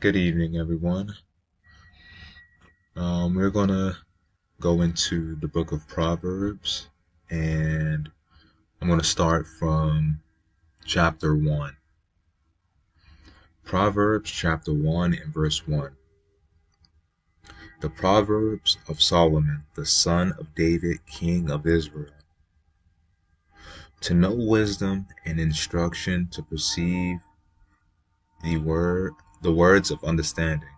Good evening, everyone. We're going to go into the book of Proverbs, and I'm going to start from chapter 1. Proverbs chapter 1 and verse 1. The Proverbs of Solomon, the son of David, king of Israel. To know wisdom and instruction, to perceive the the words of understanding.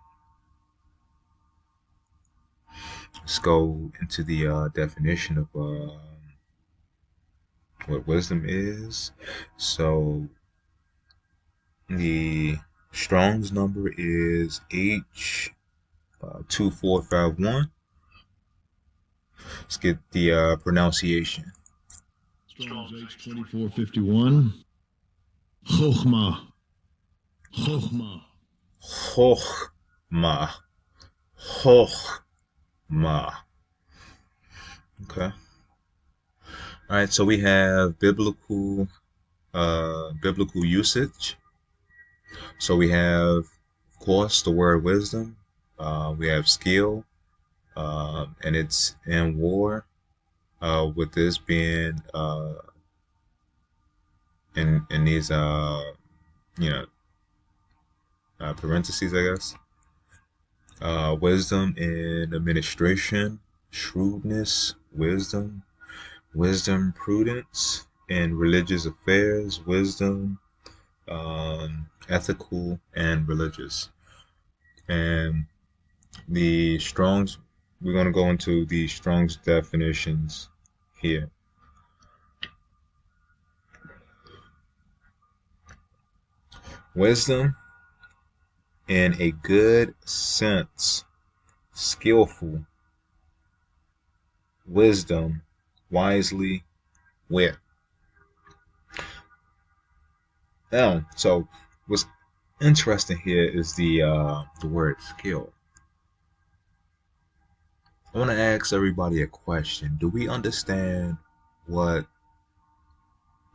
Let's go into the definition of what wisdom is. So the Strong's number is H2451. Let's get the pronunciation. Strong's H2451. Chokhmah. Chokhmah. Chokhmah. Chokhmah. Okay. All right. So we have biblical usage. So we have, of course, the word wisdom. We have skill, and it's in war. With this being in these you know parentheses, I guess. Wisdom in administration, shrewdness, wisdom, prudence in religious affairs, wisdom, ethical and religious. And the Strong's, we're going to go into the Strong's definitions here. Wisdom in a good sense, skillful, wisdom, wisely, wit. Now, so what's interesting here is the word skill. I want to ask everybody a question. Do we understand what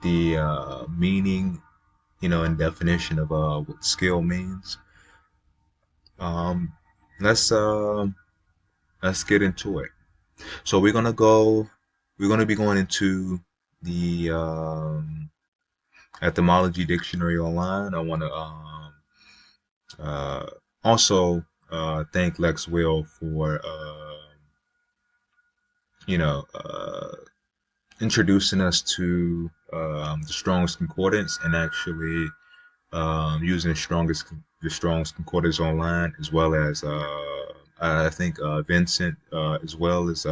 the meaning, and definition of what skill means? Um, let's let's get into it. So we're gonna be going into the etymology dictionary online. I want to uh, also thank Lex Will for you know uh, introducing us to the Strong's Concordance, and actually using the Strong's Concordance online, as well as I think Vincent, as well as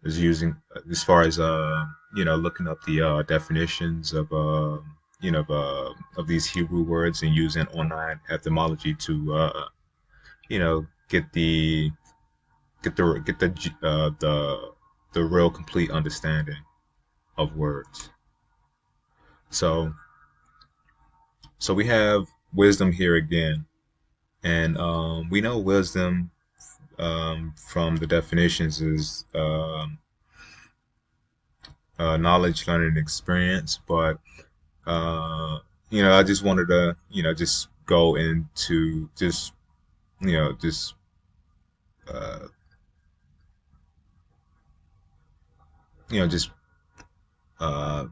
is using, as far as looking up the definitions of of these Hebrew words, and using online etymology to get the real complete understanding of words. So we have wisdom here again, and we know wisdom from the definitions is knowledge, learning, and experience. But I just wanted to just go into just just uh, just uh,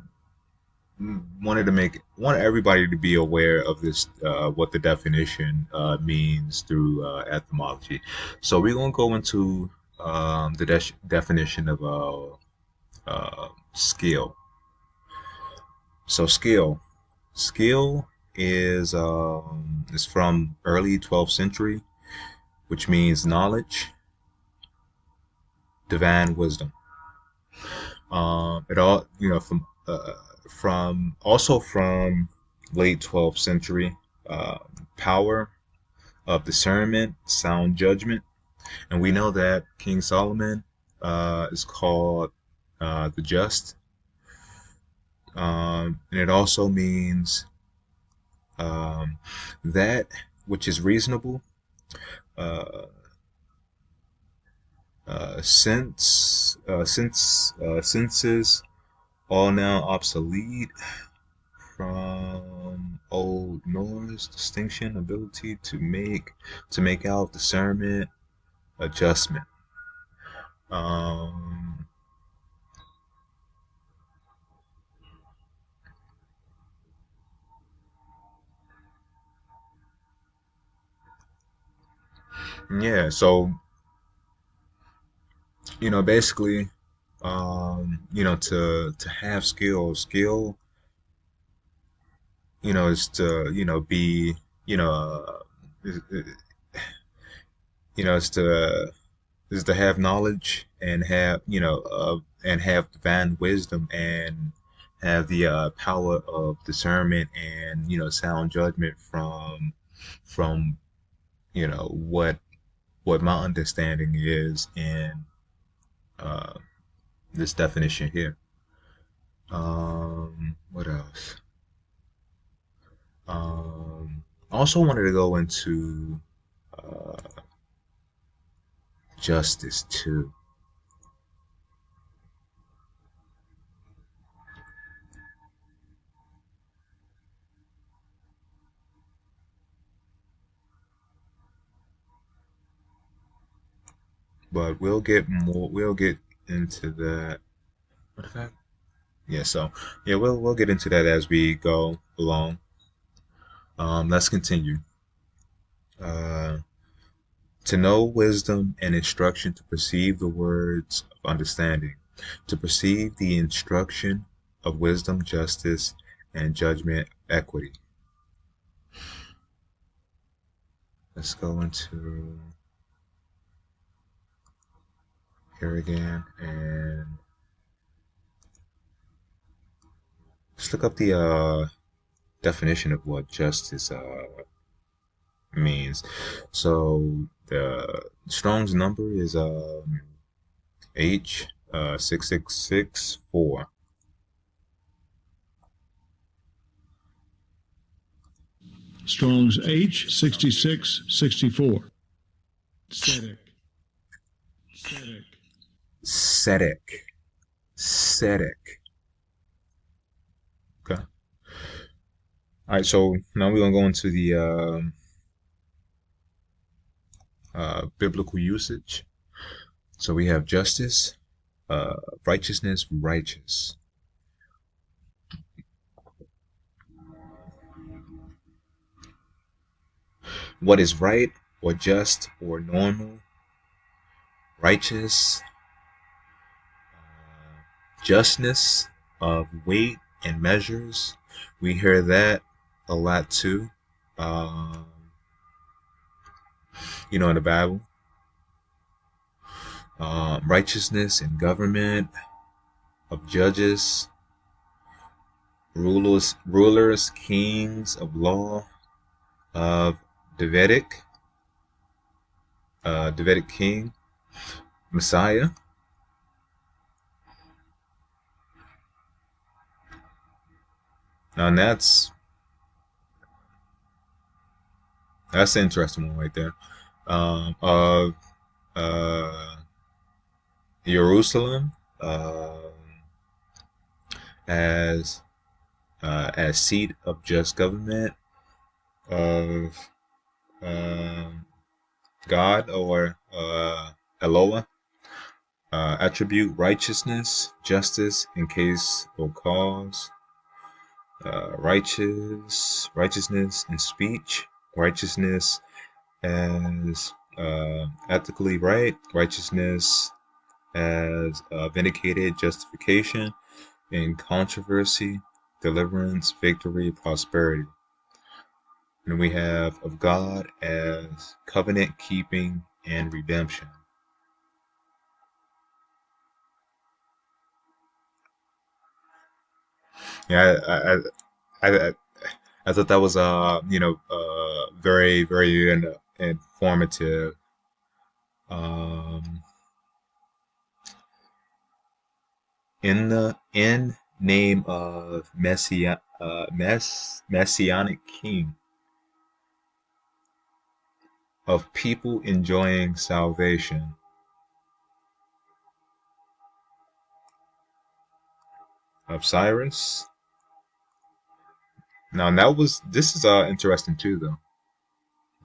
want everybody to be aware of this, what the definition means through etymology. So we're gonna go into the definition of skill. So skill is from early 12th century, which means knowledge, divine wisdom. It all from also from late 12th century, uh, power of discernment, sound judgment, and we know that King Solomon is called the just, and it also means um, that which is reasonable. Uh, since senses all now obsolete, from Old Norse distinction, ability to make out, discernment, adjustment. Um, yeah, so basically, to have skill, is to be, you know, is, is to have knowledge and have divine wisdom and have the power of discernment and sound judgment from what my understanding is in uh, this definition here. What else? I also wanted to go into uh, justice too. But we'll get into that. What if I? Yeah, so yeah, we'll get into that as we go along. Let's continue. Uh, to know wisdom and instruction, to perceive the words of understanding, to perceive the instruction of wisdom, justice, and judgment, equity. Let's go into here again and let's look up the definition of what justice means. So the Strong's number is H 6664. Strong's H6664. Sedek. Sedek. Sedek. Sedek. Okay. All right. So now we're gonna go into the biblical usage. So we have justice, righteousness, righteous. What is right or just or normal, righteous, justness of weight and measures. We hear that a lot too, in the Bible. Righteousness in government, of judges, rulers, kings, of law, of Davidic king, Messiah. Now, and that's an interesting one right there. Of Jerusalem, as seat of just government of God or Eloah. Attribute righteousness, justice in case or cause. Righteousness in speech, righteousness as ethically right, righteousness as vindicated justification in controversy, deliverance, victory, prosperity. And we have of God as covenant keeping and redemption. Yeah, I thought that was very very informative. Um, in name of messianic king of people enjoying salvation. Of Cyrus, Now this is interesting too though.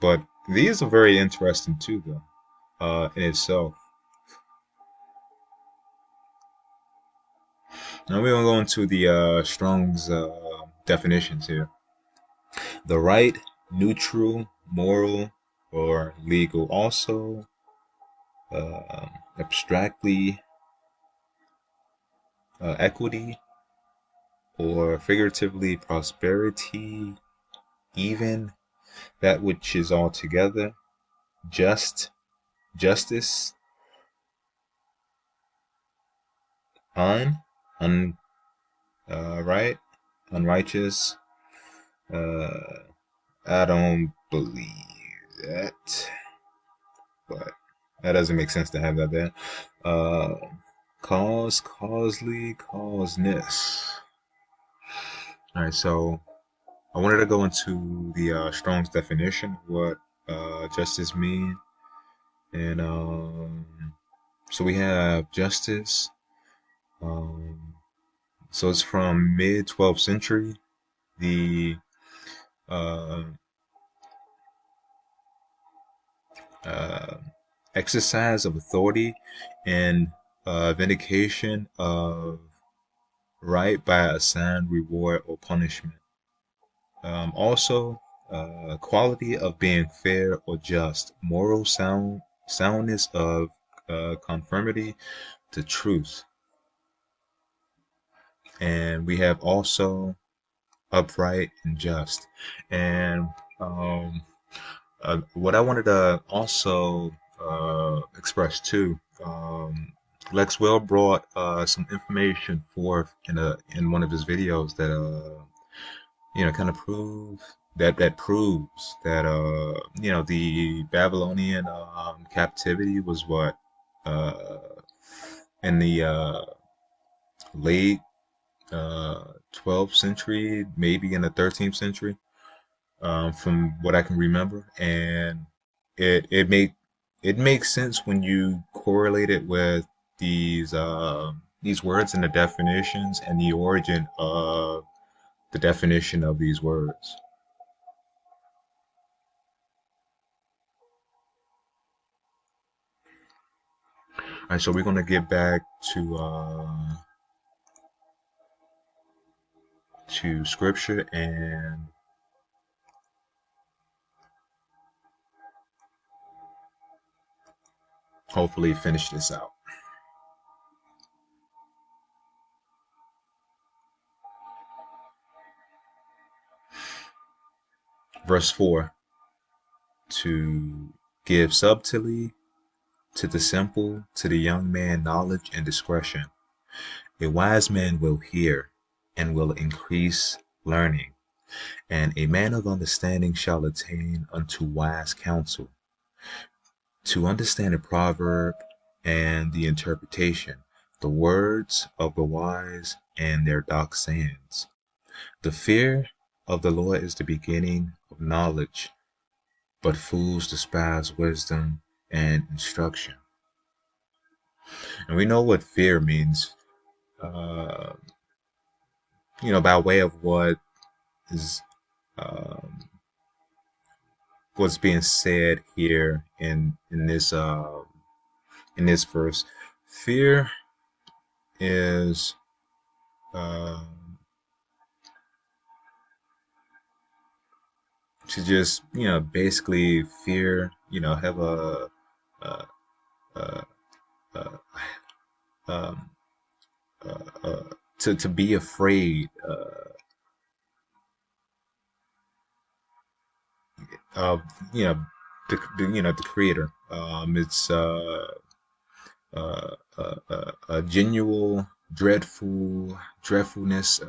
But these are very interesting too though, in itself. Now we're gonna go into the Strong's definitions here. The right, neutral, moral, or legal. Also, abstractly, equity, or figuratively, prosperity, even, that which is altogether, just, justice, un, un, right, unrighteous. Uh, I don't believe that, but that doesn't make sense to have that there. Uh, causely, causeness. All right, so I wanted to go into the Strong's definition of what justice mean, and so we have justice. Um, so it's from mid 12th century. The uh, uh, exercise of authority and vindication of right by assigned reward or punishment. Also, quality of being fair or just, moral soundness of conformity to truth. And we have also upright and just. And um, what I wanted to also express too, Lexwell brought some information forth in one of his videos that kind of proves that the Babylonian captivity was what uh in the late 12th century, maybe in the 13th century, from what I can remember, and it makes sense when you correlate it with these words and the definitions and the origin of the definition of these words. All right, so we're gonna get back to scripture and hopefully finish this out. Verse 4, to give subtly to the simple, to the young man knowledge and discretion. A wise man will hear and will increase learning, and a man of understanding shall attain unto wise counsel. To understand a proverb and the interpretation, the words of the wise and their dark sayings. The fear of the Lord is the beginning of knowledge, but fools despise wisdom and instruction. And we know what fear means, uh, by way of what is um, what's being said here in this verse. Fear is um, to just basically fear, have a, a, a um, to be afraid of the creator. It's a genuine dreadfulness,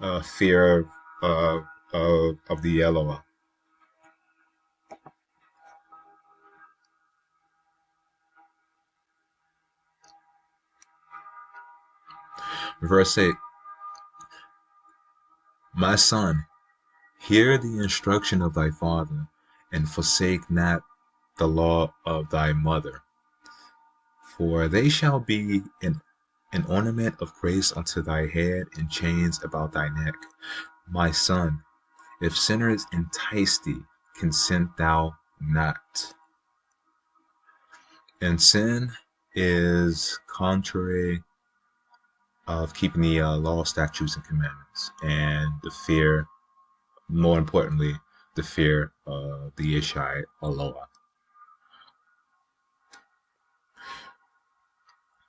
uh, fear of the Eloah. Verse 8, my son, hear the instruction of thy father, and forsake not the law of thy mother, for they shall be an ornament of grace unto thy head, and chains about thy neck. My son, if sinners entice thee, consent thou not. And sin is contrary of keeping the law, statutes, and commandments, and the fear, more importantly, the fear of the Ishai Allah.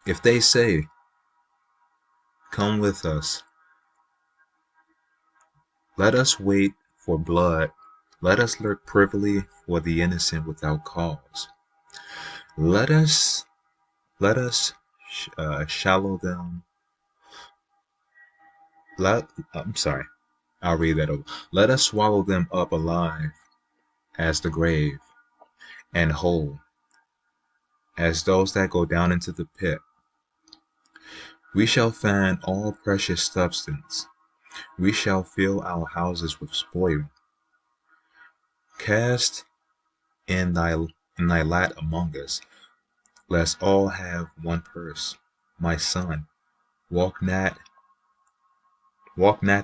If they say, come with us, let us wait for blood, let us lurk privily for the innocent without cause. Let us shallow them. I'm sorry. I'll read that over. Let us swallow them up alive as the grave, and whole as those that go down into the pit. We shall find all precious substance. We shall fill our houses with spoil. Cast in thy lot among us, lest all have one purse. My son, walk not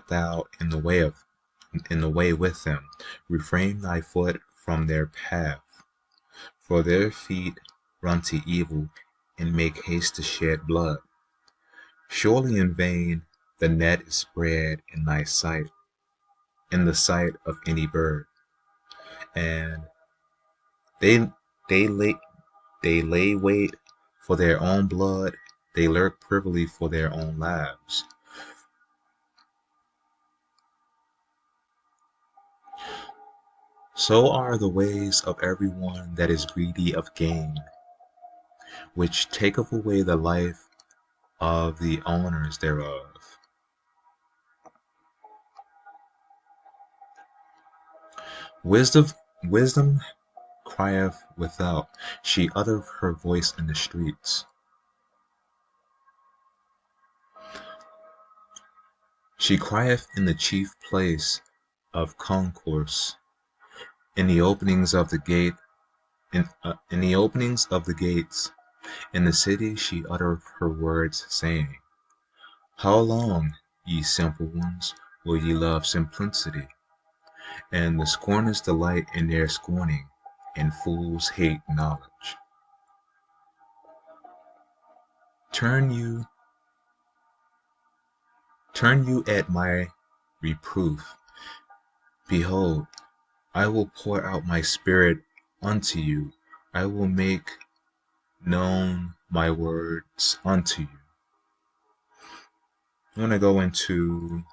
thou in the way with them. Refrain thy foot from their path, for their feet run to evil and make haste to shed blood. Surely in vain the net is spread in thy sight, in the sight of any bird, and they they lay they lay wait for their own blood, they lurk privily for their own lives. So are the ways of everyone that is greedy of gain, which taketh away the life of the owners thereof. Wisdom crieth without, she uttereth her voice in the streets. She crieth in the chief place of concourse, in the openings of the gate, in the openings of the gates. In the city she uttereth her words, saying, how long, ye simple ones, will ye love simplicity? And the scorners delight in their scorning, and fools hate knowledge. Turn you at my reproof. Behold, I will pour out my spirit unto you. I will make known my words unto you. I'm going to go into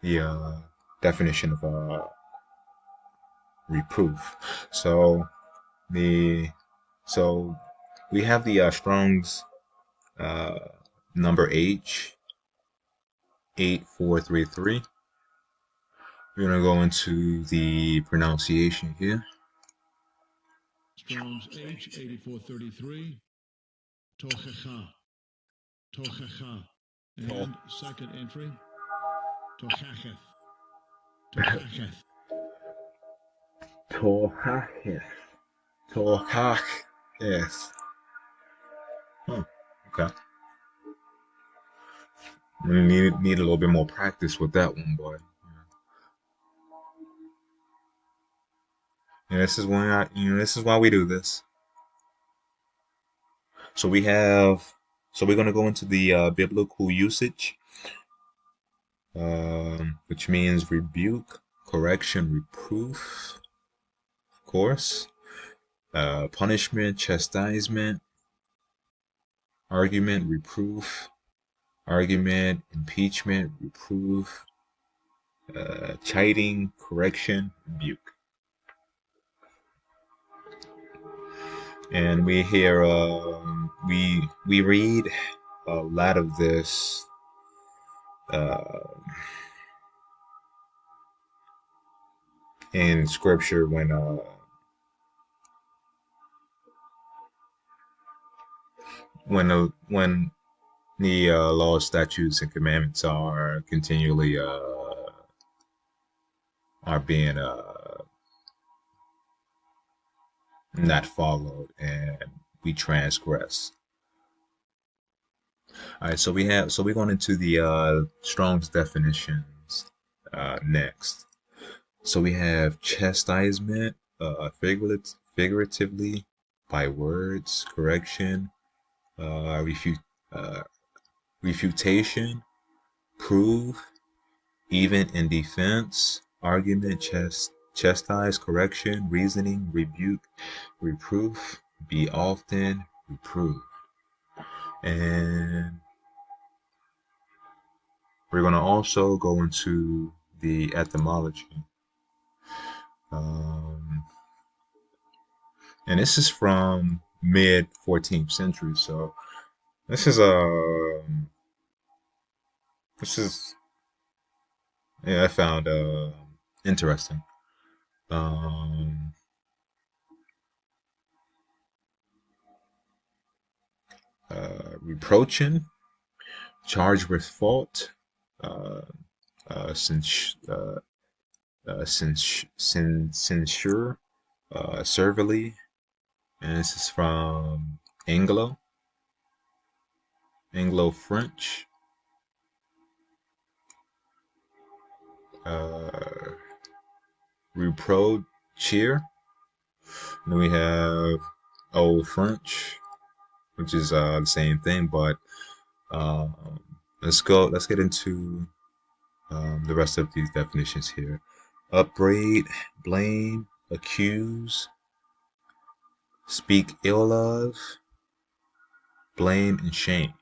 the definition of reproof. So we have the Strong's number H 8433. We're going to go into the pronunciation here. Strong's H8433. Tochecha. Tochecha. And second entry. Tochacheth. Tochacheth. Tohacheth. Tohacheth. Okay. We need a little bit more practice with that one, boy. And this is why we do this. So we're gonna go into the biblical usage, which means rebuke, correction, reproof, of course, punishment, chastisement, argument, reproof, argument, impeachment, reproof, chiding, correction, rebuke. And we hear we read a lot of this in scripture when the laws, statutes, and commandments are continually are being not followed, and we transgress. All right, so we're going into the Strong's definitions next. So we have chastisement, figuratively, by words, correction, refute, uh, refutation, prove, even in defense, argument, chastise, correction, reasoning, rebuke, reproof, be often, reprove. And we're going to also go into the etymology. Um, and this is from mid 14th century. So this is this is yeah, I found interesting. Um, Reproaching, charged with fault, uh, cens- censure, servilely, and this is from Anglo French. Uh, Reproacher. Then we have Old French, which is the same thing, but um, let's get into the rest of these definitions here. Upbraid, blame, accuse, speak ill of, blame, and shame.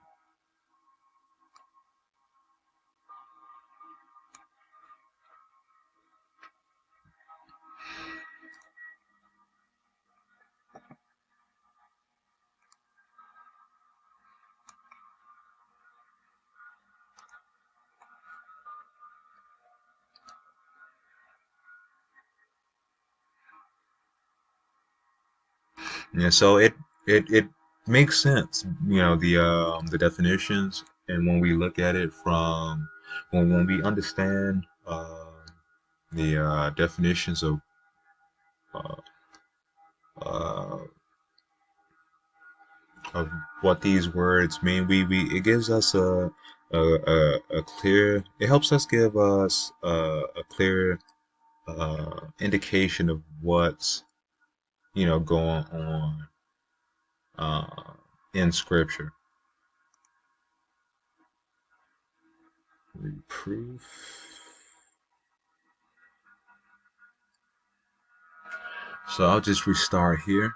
Yeah, so it makes sense, the definitions, and when we look at it from when we understand the definitions uh, uh, of what these words mean, we it gives us a clear, it helps us give us a clear indication of what's going on uh, in Scripture. Reproof. So I'll just restart here,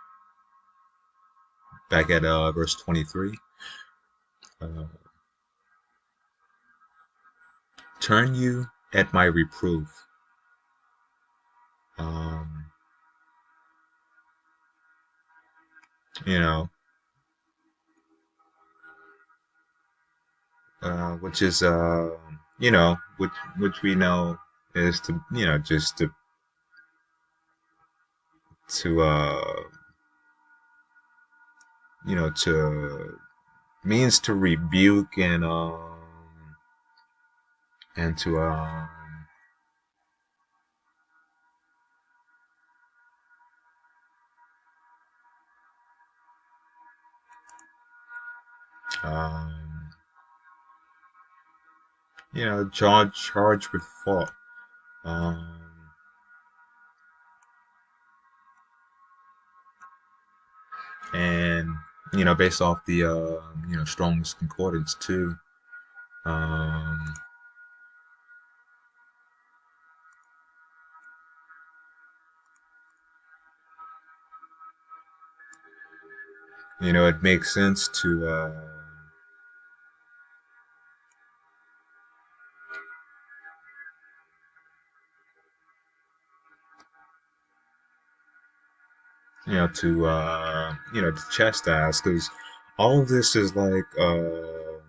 back at verse 23. Uh, Turn you at my reproof. Um, you know, which is which we know is to just to to means to rebuke and to um charge with fault. Um, and based off the Strong's Concordance too. Um, it makes sense to to chastise, because all of this is like a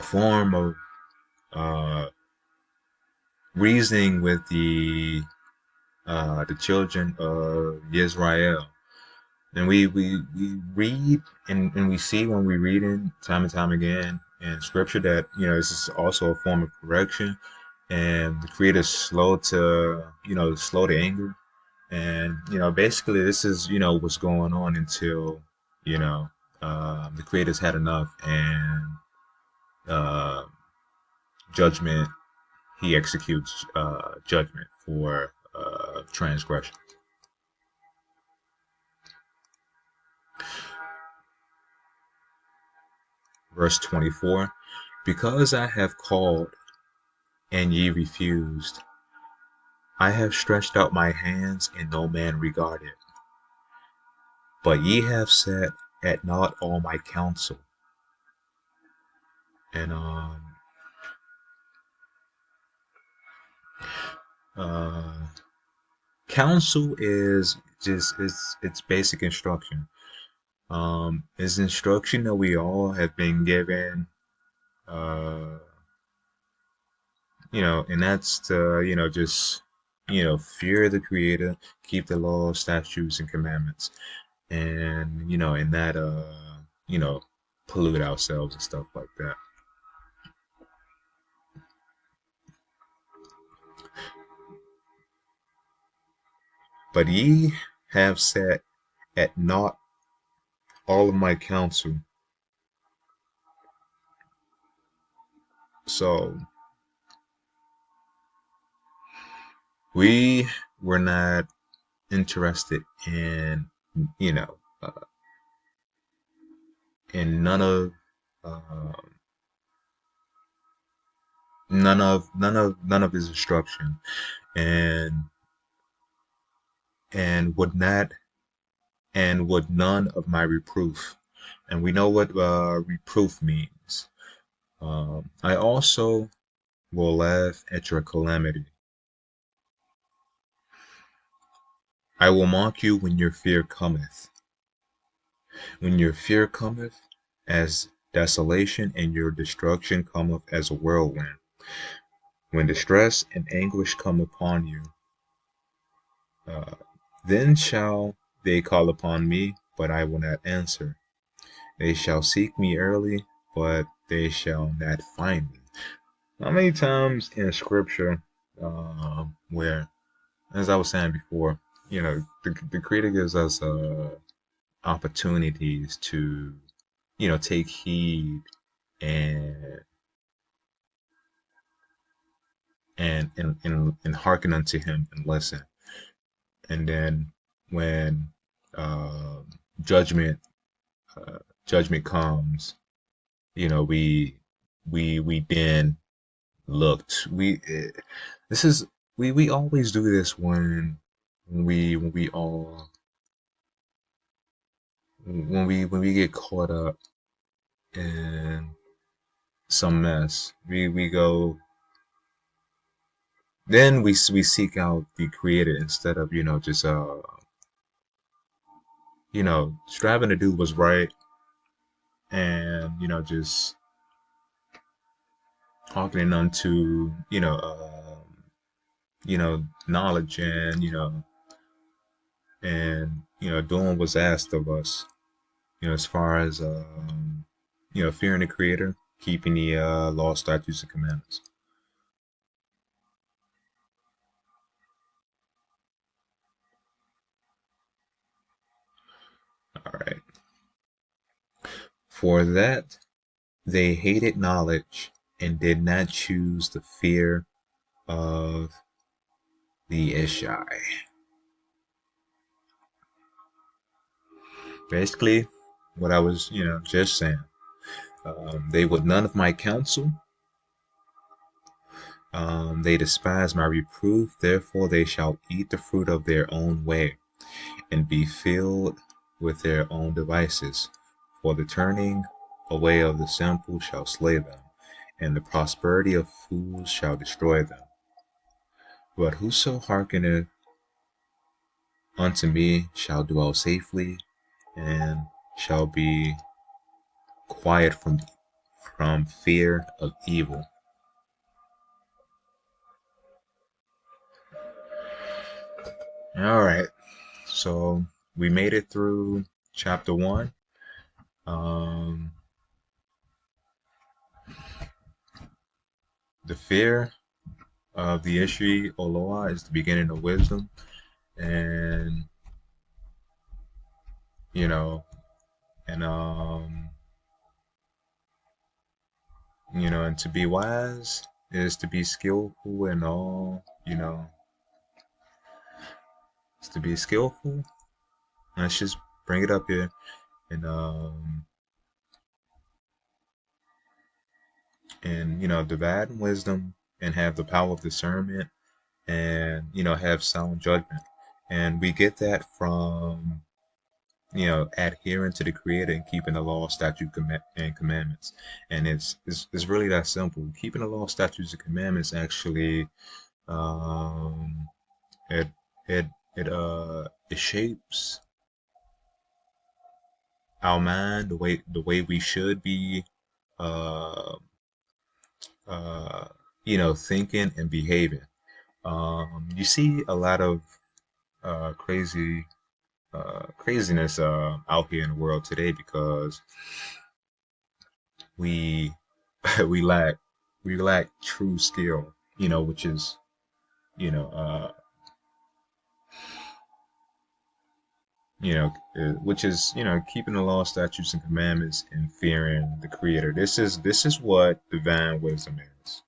form of uh, reasoning with the children of Israel. And we read and we see when we read in time and time again in scripture that this is also a form of correction, and the creator is slow to anger, and basically this is what's going on until you know the creators had enough, and uh, judgment. He executes judgment for transgression. Verse 24. Because I have called and ye refused, I have stretched out my hands and no man regarded. But ye have set at naught all my counsel. And counsel is just it's basic instruction. It's instruction that we all have been given. Uh, and that's to just fear the Creator, keep the law, statutes, and commandments, and in that pollute ourselves and stuff like that. But ye have set at naught all of my counsel. So we were not interested in, in uh, none of his instruction, and and would not and would none of my reproof. And we know what reproof means. I also will laugh at your calamity. I will mock you when your fear cometh. When your fear cometh as desolation, and your destruction cometh as a whirlwind. When distress and anguish come upon you, uh, then shall they call upon me, but I will not answer. They shall seek me early, but they shall not find me. How many times in scripture where, as I was saying before, the Creator gives us opportunities to, take heed and and hearken unto Him and listen. And then when uh, judgment judgment comes, we then looked. This is we always do this when we get caught up in some mess. We go, then we seek out the Creator instead of just striving to do what's right, and just hearkening unto knowledge, and doing what's asked of us, as far as fearing the Creator, keeping the law, statutes, and commandments. All right. For that they hated knowledge, and did not choose the fear of the Ishai. Basically, what I was, just saying. They would none of my counsel. They despise my reproof. Therefore, they shall eat the fruit of their own way, and be filled with their own devices. For the turning away of the simple shall slay them, and the prosperity of fools shall destroy them. But whoso hearkeneth unto me shall dwell safely, and shall be quiet from fear of evil. All right, so we made it through chapter 1. The fear of the Ishi Oloa is the beginning of wisdom, and you know, and and to be wise is to be skillful in all, is to be skillful. Let's just bring it up here, and divide wisdom and have the power of discernment, and have sound judgment, and we get that from adhering to the Creator and keeping the law, statutes, and commandments. And it's really that simple. Keeping the law, statutes, and commandments actually, um, it it it shapes our mind the way we should be, uh, uh, thinking and behaving. You see a lot of craziness out here in the world today because we we lack we lack true skill, which is you know which is keeping the law, statutes, and commandments and fearing the Creator. This is what divine wisdom is,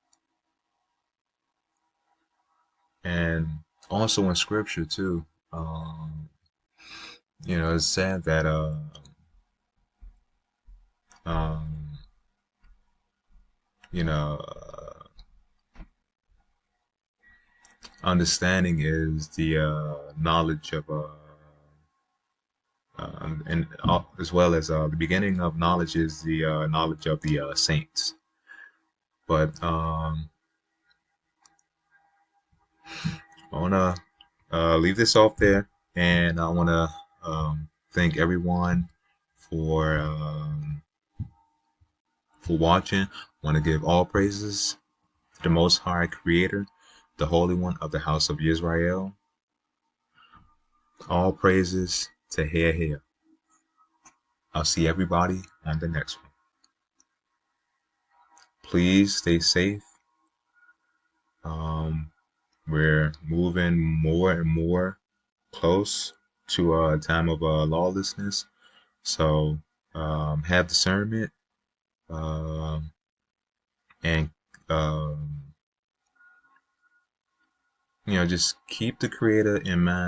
and also in Scripture too. It's said that um, you know, understanding is the knowledge of and as well as the beginning of knowledge is the knowledge of the saints. But I wanna leave this off there, and I wanna thank everyone for um, for watching. I wanna give all praises to the Most High Creator, the Holy One of the House of Israel. All praises to Hear. I'll see everybody on the next one. Please stay safe. We're moving more and more close to a time of lawlessness. So have discernment, um, and just keep the Creator in mind.